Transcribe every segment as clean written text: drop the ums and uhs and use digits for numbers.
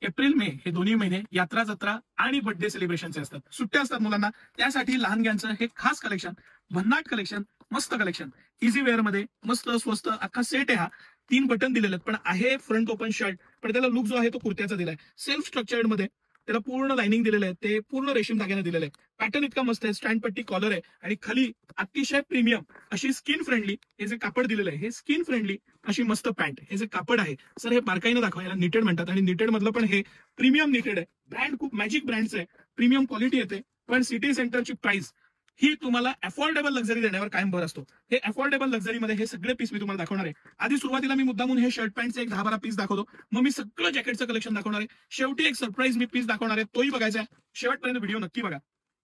April May हे दोन्ही महिने यात्रा जत्रा आणि बर्थडे सेलिब्रेशनचे असतात, सुट्ट्या असतात मुलांना, त्यासाठी लहानग्यांचं हे खास कलेक्शन, भन्नाट कलेक्शन, मस्त कलेक्शन, इझी वेअर मध्ये मस्त स्वस्त अख्खा सेट आहे हा. 3 बटन दिलेले आहेत, पण आहे फ्रंट ओपन शर्ट, पण त्याला लुक जो आहे तो कुर्त्याचा दिलाय. सेल्फ स्ट्रक्चर्ड मध्ये त्याला पूर्ण लाइनिंग दिलेलं आहे, ते पूर्ण रेशीम धाग्याने दिलेलं आहे. पॅटर्न इतका मस्त आहे, स्टँड पट्टी कॉलर आहे आणि खाली अतिशय प्रीमियम अशी स्किन फ्रेंडली हे जे कापड दिलेलं आहे, हे स्किन फ्रेंडली अशी मस्त पॅन्ट, हे जे कापड आहे सर हे बारकाईनं दाखवा. याला निटेड म्हणतात आणि निटेड मधलं पण हे प्रीमियम निटेड आहे. ब्रँड खूप मॅजिक ब्रँडचं आहे, प्रीमियम क्वालिटी येते, पण सिटी सेंटरची प्राइस ही तुम्हाला अफोर्डेबल लक्झरी देण्यावर कायम भर असतो. हे अफोर्डेबल लक्झरीमध्ये हे सगळे पीस मी तुम्हाला दाखवणार आहे. आधी सुरुवातीला मी मुद्दामून हे शर्ट पॅन्टचे एक 10-12 पीस दाखवतो, मग मी सगळं जॅकेटचं कलेक्शन दाखवणार आहे. शेवटी एक सरप्राईज मी पीस दाखवणार आहे, तोही बघायचा आहे. शेवटपर्यंत व्हिडिओ नक्की बघा.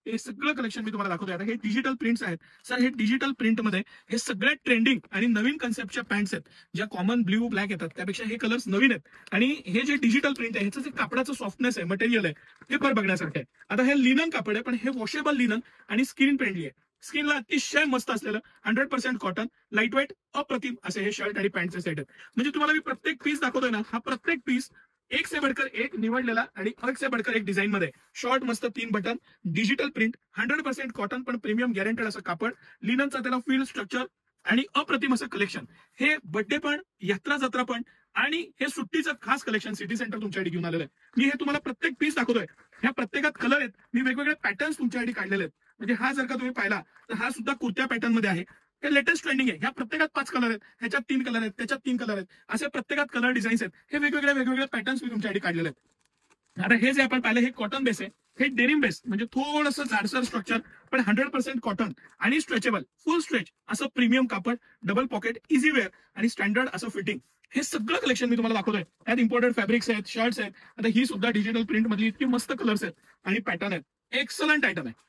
हे सगळं कलेक्शन मी तुम्हाला दाखवतो. आता हे डिजिटल प्रिंट्स आहेत सर. हे डिजिटल प्रिंटमध्ये हे सगळ्यात ट्रेंडिंग आणि नवीन कन्सेप्टच्या पॅन्ट्स आहेत, ज्या कॉमन ब्ल्यू ब्लॅक येतात त्यापेक्षा हे कलर्स नवीन आहेत. आणि हे जे डिजिटल प्रिंट आहे ह्याचं जे कापडाचं सॉफ्टनेस आहे, मटेरियल आहे, हे पण बघण्यासारखं आहे. आता हे लिनन कापड आहे, पण हे वॉशेबल लिनन आणि स्किन फ्रेंडली आहे. स्किनला अतिशय मस्त असलेलं 100% कॉटन, लाईट वेट, अप्रतिम असे हे शर्ट आणि पॅन्टचे सेट आहेत. म्हणजे तुम्हाला मी प्रत्येक पीस दाखवतोय ना, हा प्रत्येक पीस एक से बढ़कर एक निवडलेला आणि एक से बढ़कर एक डिझाईन मध्ये. शॉर्ट मस्त 3 बटन, डिजिटल प्रिंट, 100% कॉटन पण प्रीमियम गॅरंटेड असं कापड, लिननचा त्याला फील स्ट्रक्चर आणि अप्रतिम असं कलेक्शन. हे बर्थडे पण, यात्रा जत्रा पण आणि हे सुट्टीचं खास कलेक्शन सिटी सेंटर तुमच्यासाठी घेऊन आलेलं आहे. मी हे तुम्हाला प्रत्येक पीस दाखवतोय. ह्या प्रत्येकात कलर आहेत, मी वेगवेगळे पॅटर्न्स तुमच्यासाठी काढलेले आहेत. म्हणजे हा जर का तुम्ही पाहिला तर हा सुद्धा कुर्त्या पॅटर्न मध्ये आहे. हे लेटेस्ट ट्रेंडिंग आहे. ह्या प्रत्येकात 5 कलर आहेत, ह्याच्यात 3 कलर आहेत, त्याच्यात 3 कलर आहेत, असे प्रत्येकात कलर डिझाईन्स आहेत. हे वेगवेगळे पॅटर्न्स मी तुमच्यासाठी काढलेले आहेत. आता हे जे आपण पाहिलं हे कॉटन बेस आहे, हे डेनिम बेस म्हणजे थोडंसं जाडसर स्ट्रक्चर, पण 100% कॉटन आणि स्ट्रेचेबल, फुल स्ट्रेच असं प्रीमियम कापड, डबल पॉकेट, इझी वेअर आणि स्टँडर्ड असं फिटिंग. हे सगळं कलेक्शन मी तुम्हाला दाखवतोय. त्यात इम्पोर्टेड फॅब्रिक्स आहेत, शर्ट्स आहेत. आता ही सुद्धा डिजिटल प्रिंट मधली इतकी मस्त कलर्स आहेत आणि पॅटर्न आहेत. एक्सलंट आयटम आहे,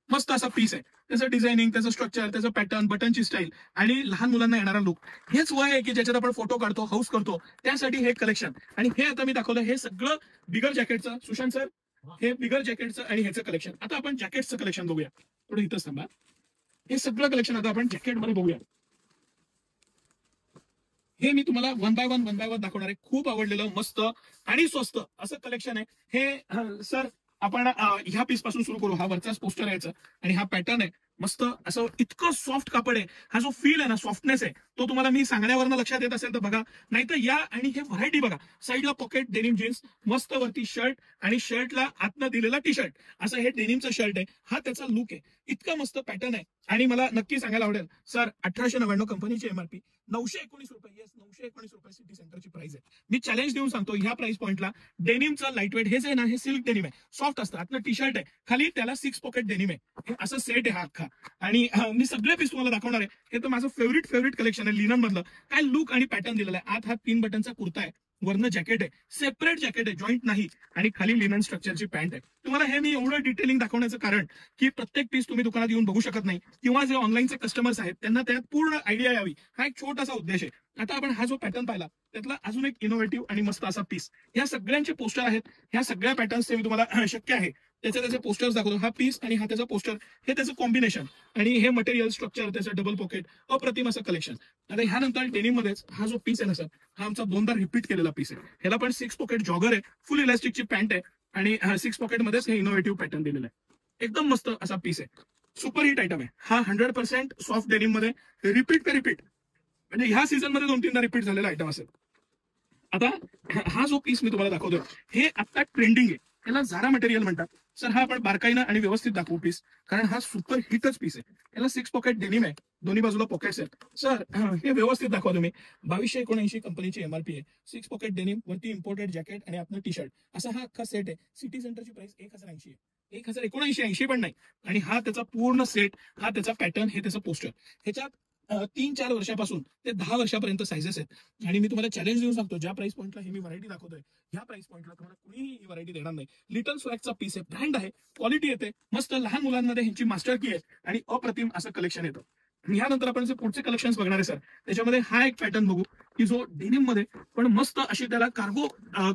मस्त असा पीस आहे. त्याचं डिझायनिंग, त्याचं स्ट्रक्चर, त्याचं पॅटर्न, बटनची स्टाईल आणि लहान मुलांना येणारा लुक, हेच वय आहे की ज्याच्यात आपण फोटो काढतो, हाऊस करतो, त्यासाठी हे कलेक्शन. आणि हे आता मी दाखवलं हे सगळं बिगर जॅकेटचं. सुशांत सर, हे बिगर जॅकेटचं आणि ह्याचं कलेक्शन. आता आपण जॅकेटचं कलेक्शन बघूया. थोडं इथंच थांबा. हे सगळं कलेक्शन आता आपण जॅकेटमध्ये बघूया. हे मी तुम्हाला वन बाय वन दाखवणार आहे. खूप आवडलेलं, मस्त आणि स्वस्त असं कलेक्शन आहे हे. सर आपण ह्या पीस पासून सुरू करू. हा वरचाच पोस्टर यायचं आणि हा पॅटर्न आहे मस्त असं, इतकं सॉफ्ट कापड आहे. हा जो फील आहे ना, सॉफ्टनेस आहे, तो तुम्हाला मी सांगण्यावरनं लक्षात येत असेल तर बघा, नाही तर या. आणि हे व्हरायटी बघा, साईडला पॉकेट डेनिम जीन्स, मस्त वरती शर्ट आणि शर्टला आतनं दिलेला टी शर्ट, असं हे डेनिमचं शर्ट आहे. हा त्याचा लुक आहे, इतका मस्त पॅटर्न आहे. आणि मला नक्की सांगायला आवडेल सर, 1899 कंपनीची एमआरपी, 919 रुपये. येस, 919 रुपये सिटी सेंटरची प्राइस आहे. मी चॅलेंज देऊन सांगतो, ह्या प्राइस पॉईंटला डेनिमचं लाईट वेट, हे जे ना, हे सिल्क डेनिम आहे, सॉफ्ट असतं, आतलं टी शर्ट आहे, खाली त्याला 6 पॉकेट डेनिम आहे. हे असं सेट आहे हा अख्खा. आणि मी सगळे पीस तुम्हाला दाखवणार आहे. हे तर माझं फेवरेट कलेक्शन आहे लिनन मधलं. काय लुक आणि पॅटर्न दिलेला आहे. आत हा 3 बटनचा कुर्ता आहे, वरनं जॅकेट आहे, सेपरेट जॅकेट आहे, जॉईंट नाही, आणि खाली लिनन स्ट्रक्चरची पॅन्ट आहे. तुम्हाला हे मी एवढं डिटेलिंग दाखवण्याचं कारण की प्रत्येक पीस तुम्ही दुकानात येऊन बघू शकत नाही, किंवा जे ऑनलाईनचे कस्टमर्स आहेत त्यांना त्यात पूर्ण आयडिया यावी, हा एक छोटासा उद्देश आहे. आता आपण हा जो पॅटर्न पाहिला त्यातला अजून एक इनोव्हेटिव्ह आणि मस्त असा पीस. ह्या सगळ्यांचे पोस्टर आहेत, ह्या सगळ्या पॅटर्न्सचे मी तुम्हाला शक्य आहे त्याचे पोस्टर्स दाखवतो. हा पीस आणि हा त्याचा पोस्टर, हे त्याचं कॉम्बिनेशन आणि हे मटेरियल स्ट्रक्चर, त्याचं डबल पॉकेट, अप्रतिम असं कलेक्शन. आता ह्यानंतर डेनिम मध्येच हा जो पीस आहे ना सर, हा आमचा 2दा रिपीट केलेला पीस आहे. ह्याला पण 6 पॉकेट जॉगर आहे, फुल इलास्टिकची पॅन्ट आहे आणि 6 पॉकेट मध्येच हे इनोव्हेटिव्ह पॅटर्न दिलेलं आहे. एकदम मस्त असा पीस आहे, सुपर हिट आयटम आहे हा. 100% सॉफ्ट डेनिम मध्ये, रिपीट पे रिपीट, म्हणजे ह्या सीझन मध्ये 2-3दा रिपीट झालेला आयटम असेल. आता हा जो पीस मी तुम्हाला दाखवतोय, हे आता ट्रेंडिंग आहे, त्याला झारा मटेरियल म्हणतात. सर हा आपण बारकाईनं आणि व्यवस्थित दाखवू पीस, कारण हा सुपर हिटच पीस आहे. याला 6 पॉकेट डेनिम आहे, दोन्ही बाजूला पॉकेट्स आहेत. सर हे व्यवस्थित दाखवा तुम्ही. 2279 कंपनीची एमआरपी आहे. 6 पॉकेट डेनिम, वरती इम्पोर्टेड जॅकेट आणि आपलं टी शर्ट, असा हा अख्खा सेट आहे. सिटी सेंटरची प्राइस 1080 आहे, 1079, पण नाही. आणि हा त्याचा पूर्ण सेट, हा त्याचा पॅटर्न, हे त्याचं पोस्टर. ह्याच्यात 3-4 वर्षापासून ते 10 वर्षापर्यंत सायझेस आहेत. आणि मी तुम्हाला चॅलेंज देऊन सांगतो, ज्या प्राइस पॉईंटला हे मी व्हरायटी दाखवतोय, ह्या प्राइस पॉईंटला तुम्हाला कुणीही ही व्हरायटी देणार नाही. लिटल स्वॅगचा पीस आहे, ब्रँड आहे, क्वालिटी येते, मस्त लहान मुलांमध्ये ह्यांची मास्टर की आहे आणि अप्रतिम असं कलेक्शन येतं. यानंतर आपण जे पुढचे कलेक्शन बघणार आहे सर, त्याच्यामध्ये हा एक पॅटर्न बघू की जो डेनिम मध्ये पण मस्त अशी त्याला कार्गो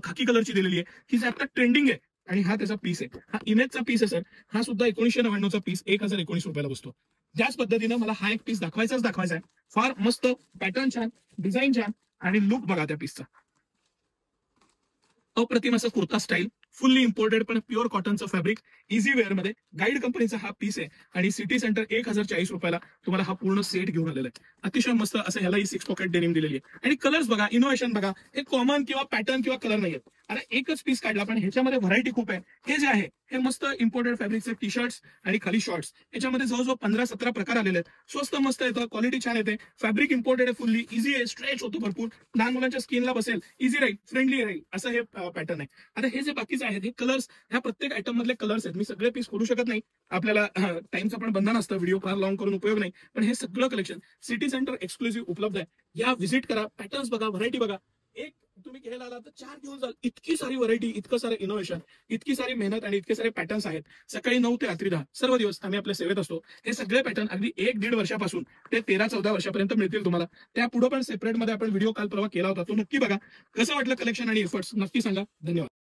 खाकी कलरची दिलेली आहे, की जे आता ट्रेंडिंग आहे. आणि हा त्याचा पीस आहे, हा इमेजचा पीस आहे सर. हा सुद्धा 1999चा पीस 1019 रुपयाला बसतो. त्याच पद्धतीनं मला हा एक पीस दाखवायचा आहे. फार मस्त पॅटर्न छान, डिझाईन छान आणि लुक बघा त्या पीसचा, अप्रतिम असं कुर्ता स्टाईल, फुल्ली इम्पोर्टेड पण प्युअर कॉटनचं फॅब्रिक, इझी वेअर मध्ये गाईड कंपनीचा हा पीस आहे आणि सिटी सेंटर 1040 रुपयाला तुम्हाला हा पूर्ण सेट घेऊन आलेला आहे. अतिशय मस्त असं ह्याला ही 6 पॉकेट डेनिम दिलेली आहे. आणि कलर्स बघा, इनोव्हेशन बघा, हे कॉमन किंवा पॅटर्न किंवा कलर नाही आहेत. अरे एकच पीस काढला पण ह्याच्यामध्ये व्हरायटी खूप आहे. हे जे आहे हे मस्त इम्पोर्टेड फॅब्रिकचे टी शर्ट्स आणि खाली शॉर्ट्स, याच्यामध्ये जवळजवळ 15-17 प्रकार आलेले आहेत. स्वस्त मस्त येतं, क्वालिटी छान येते, फॅब्रिक इम्पोर्टेड आहे, फुल्ली इझी आहे, स्ट्रेच होतो भरपूर, लहान मुलांच्या स्किनला बसेल, इझी राहील, फ्रेंडली राहील असं हे पॅटर्न आहे. आता हे जे बाकीचे आहेत हे कलर्स, ह्या प्रत्येक आयटम मधले कलर्स आहेत. मी सगळे पीस करू शकत नाही, आपल्याला टाइमचं पण बंधन असतं, व्हिडिओ फार लॉंग करून उपयोग नाही. पण हे सगळं कलेक्शन सिटी सेंटर एक्सक्लुझिव्ह उपलब्ध आहे. या व्हिजिट करा, पॅटर्न्स बघा, व्हरायटी बघा. एक तुम्ही घ्यायला आला तर 4 घेऊन जाल. इतकी सारी व्हरायटी, इतकं सारं इनोव्हेशन, इतकी सारी मेहनत आणि इतके सारे पॅटर्न्स आहेत. सकाळी 9 ते रात्री 10 सर्व दिवस आम्ही आपल्या सेवेत असतो. हे सगळे पॅटर्न अगदी 1-1.5 वर्षापासून ते 13-14 वर्षापर्यंत मिळतील तुम्हाला. त्या पुढे पण सेपरेट मध्ये आपण व्हिडिओ काल परवा केला होता, तो नक्की बघा. कसं वाटलं कलेक्शन आणि एफर्ट्स नक्की सांगा. धन्यवाद.